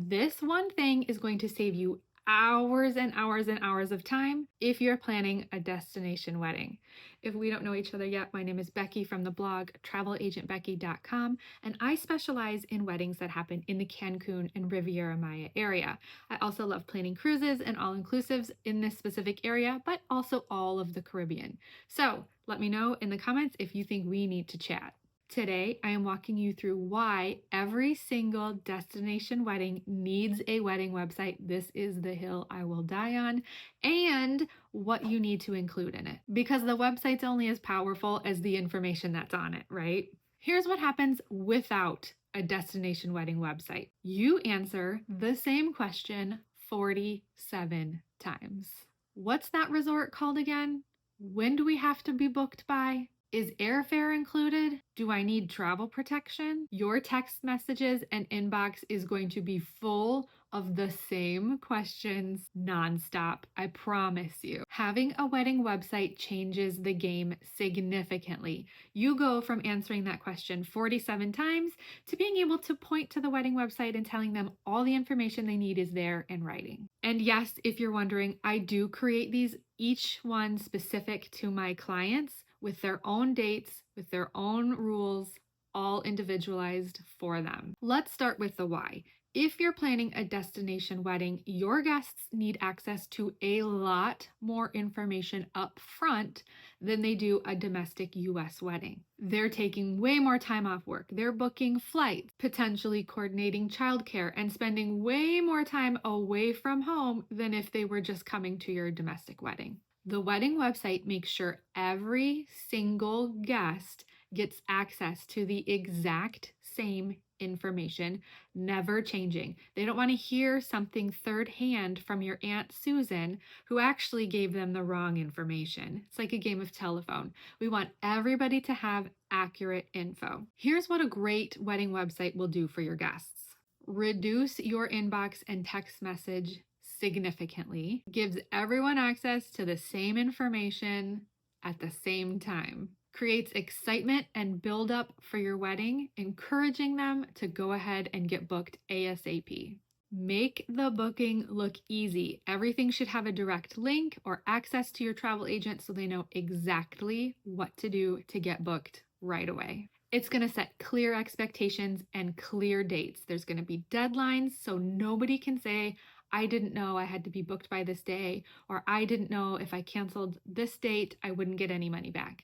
This one thing is going to save you hours and hours and hours of time if you're planning a destination wedding. If we don't know each other yet, my name is Becky from the blog travelagentbecky.com, and I specialize in weddings that happen in the Cancun and Riviera Maya area. I also love planning cruises and all-inclusives in this specific area, but also all of the Caribbean. So let me know in the comments if you think we need to chat. Today, I am walking you through why every single destination wedding needs a wedding website. This is the hill I will die on, and what you need to include in it. Because the website's only as powerful as the information that's on it, right? Here's what happens without a destination wedding website. You answer the same question 47 times. What's that resort called again? When do we have to be booked by? Is airfare included? Do I need travel protection? Your text messages and inbox is going to be full of the same questions nonstop. I promise you. Having a wedding website changes the game significantly. You go from answering that question 47 times to being able to point to the wedding website and telling them all the information they need is there in writing. And yes, if you're wondering, I do create these, each one specific to my clients, with their own dates, with their own rules, all individualized for them. Let's start with the why. If you're planning a destination wedding, your guests need access to a lot more information up front than they do a domestic US wedding. They're taking way more time off work. They're booking flights, potentially coordinating childcare, and spending way more time away from home than if they were just coming to your domestic wedding. The wedding website makes sure every single guest gets access to the exact same information, never changing. They don't want to hear something third hand from your Aunt Susan who actually gave them the wrong information. It's like a game of telephone. We want everybody to have accurate info. Here's what a great wedding website will do for your guests. Reduce your inbox and text message significantly, gives everyone access to the same information at the same time, creates excitement and build up for your wedding, encouraging them to go ahead and get booked ASAP. Make the booking look easy. Everything should have a direct link or access to your travel agent so they know exactly what to do to get booked right away. It's going to set clear expectations and clear dates. There's going to be deadlines so nobody can say, I didn't know I had to be booked by this day, or I didn't know if I canceled this date, I wouldn't get any money back.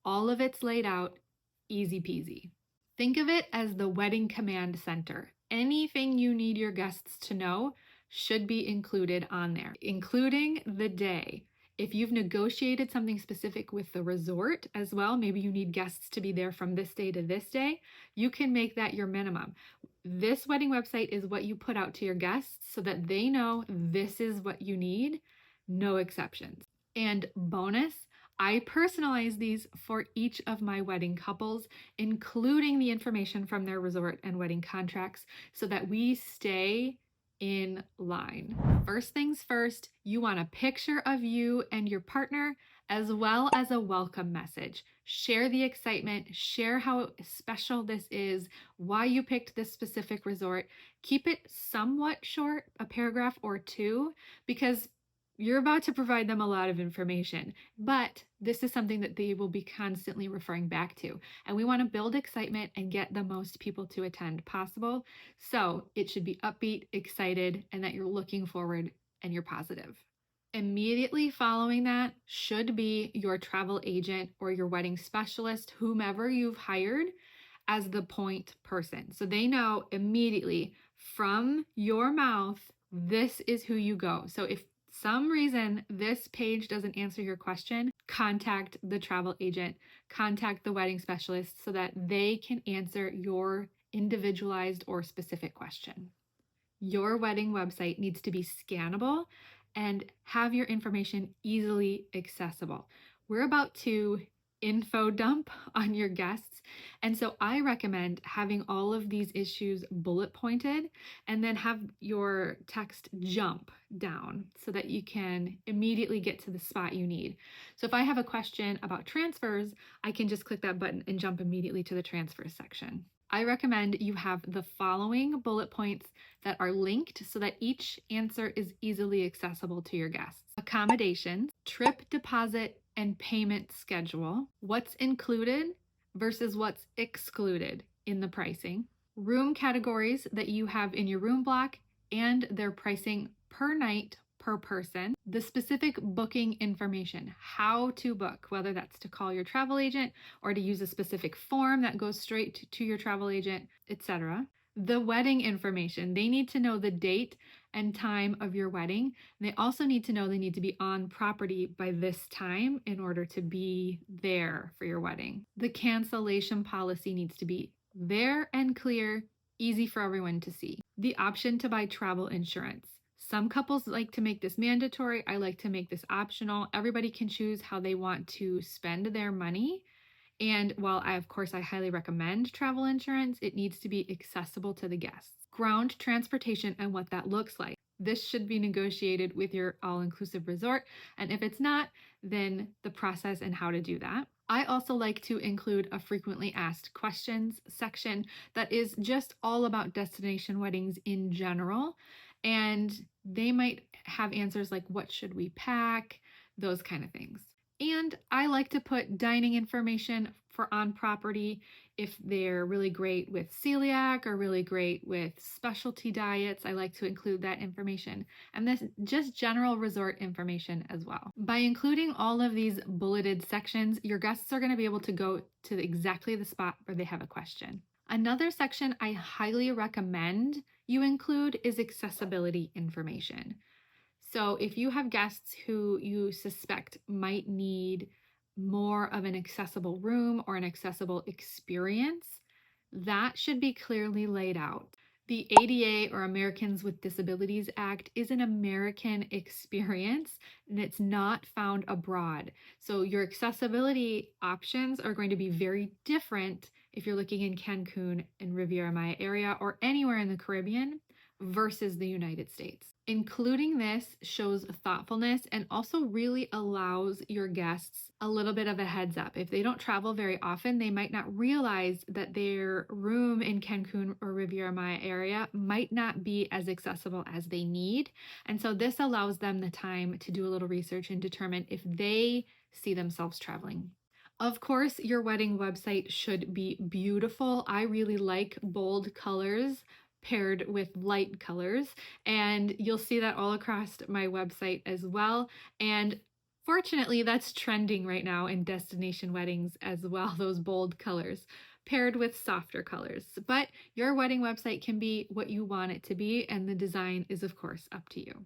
All of it's laid out, easy peasy. Think of it as the wedding command center. Anything you need your guests to know should be included on there, including the day. If you've negotiated something specific with the resort as well, maybe you need guests to be there from this day to this day, you can make that your minimum. This wedding website is what you put out to your guests so that they know this is what you need, no exceptions. And bonus, I personalize these for each of my wedding couples, including the information from their resort and wedding contracts so that we stay in line. First things first, you want a picture of you and your partner as well as a welcome message. Share the excitement, share how special this is, why you picked this specific resort. Keep it somewhat short, a paragraph or two, because you're about to provide them a lot of information, but this is something that they will be constantly referring back to. And we want to build excitement and get the most people to attend possible. So it should be upbeat, excited, and that you're looking forward and you're positive. Immediately following that should be your travel agent or your wedding specialist, whomever you've hired as the point person. So they know immediately from your mouth, this is who you go. So if some reason this page doesn't answer your question, contact the travel agent, contact the wedding specialist so that they can answer your individualized or specific question. Your wedding website needs to be scannable and have your information easily accessible. We're about to info dump on your guests. And so I recommend having all of these issues bullet pointed and then have your text jump down so that you can immediately get to the spot you need. So if I have a question about transfers, I can just click that button and jump immediately to the transfers section. I recommend you have the following bullet points that are linked so that each answer is easily accessible to your guests. Accommodations, trip deposit and payment schedule, what's included versus what's excluded in the pricing, room categories that you have in your room block and their pricing per night per person, the specific booking information, how to book, whether that's to call your travel agent or to use a specific form that goes straight to your travel agent, etc. The wedding information, they need to know the date and time of your wedding. They also need to know they need to be on property by this time in order to be there for your wedding. The cancellation policy needs to be there and clear, easy for everyone to see. The option to buy travel insurance. Some couples like to make this mandatory. I like to make this optional. Everybody can choose how they want to spend their money. And while of course, I highly recommend travel insurance, it needs to be accessible to the guests. Ground transportation and what that looks like. This should be negotiated with your all-inclusive resort. And if it's not, then the process and how to do that. I also like to include a frequently asked questions section that is just all about destination weddings in general. And they might have answers like, what should we pack? Those kind of things. And I like to put dining information for on property if they're really great with celiac or really great with specialty diets. I like to include that information, and this just general resort information as well. By including all of these bulleted sections, your guests are going to be able to go to exactly the spot where they have a question. Another section I highly recommend you include is accessibility information. So if you have guests who you suspect might need more of an accessible room or an accessible experience, that should be clearly laid out. The ADA, or Americans with Disabilities Act, is an American experience and it's not found abroad. So your accessibility options are going to be very different if you're looking in Cancun and Riviera Maya area or anywhere in the Caribbean versus the United States. Including this shows thoughtfulness and also really allows your guests a little bit of a heads up. If they don't travel very often, they might not realize that their room in Cancun or Riviera Maya area might not be as accessible as they need. And so this allows them the time to do a little research and determine if they see themselves traveling. Of course, your wedding website should be beautiful. I really like bold colors paired with light colors, and you'll see that all across my website as well. And fortunately, that's trending right now in destination weddings as well, those bold colors paired with softer colors. But your wedding website can be what you want it to be, and the design is of course up to you.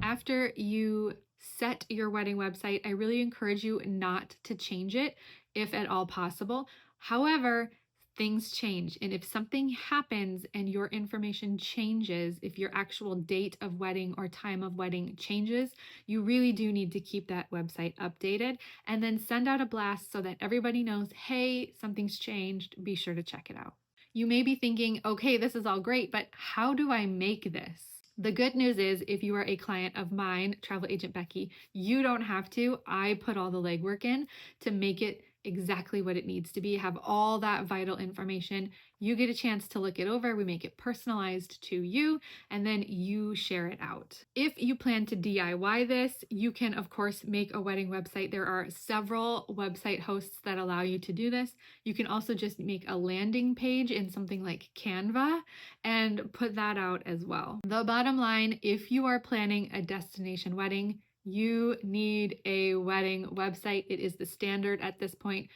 After you set your wedding website, I really encourage you not to change it if at all possible. However, things change, and if something happens and your information changes, if your actual date of wedding or time of wedding changes, you really do need to keep that website updated and then send out a blast so that everybody knows, hey, something's changed, be sure to check it out. You may be thinking, okay, this is all great, but how do I make this? The good news is, if you are a client of mine, Travel Agent Becky, you don't have to. I put all the legwork in to make it exactly what it needs to be, have all that vital information. You get a chance to look it over. We make it personalized to you, and then you share it out. If you plan to DIY this, you can, of course, make a wedding website. There are several website hosts that allow you to do this. You can also just make a landing page in something like Canva and put that out as well. The bottom line, if you are planning a destination wedding, you need a wedding website. It is the standard at this point.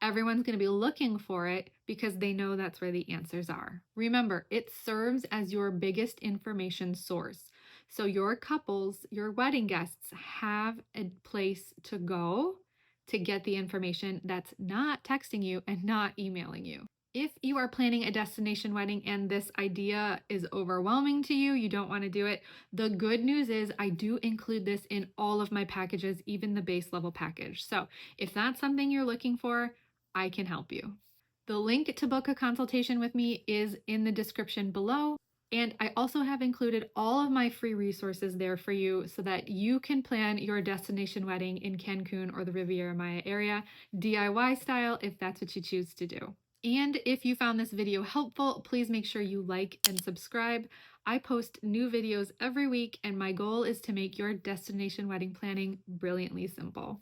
Everyone's going to be looking for it because they know that's where the answers are. Remember, it serves as your biggest information source. So your couples, your wedding guests have a place to go to get the information that's not texting you and not emailing you. If you are planning a destination wedding and this idea is overwhelming to you, you don't want to do it, the good news is I do include this in all of my packages, even the base level package. So if that's something you're looking for, I can help you. The link to book a consultation with me is in the description below. And I also have included all of my free resources there for you so that you can plan your destination wedding in Cancun or the Riviera Maya area, DIY style, if that's what you choose to do. And if you found this video helpful, please make sure you like and subscribe. I post new videos every week, and my goal is to make your destination wedding planning brilliantly simple.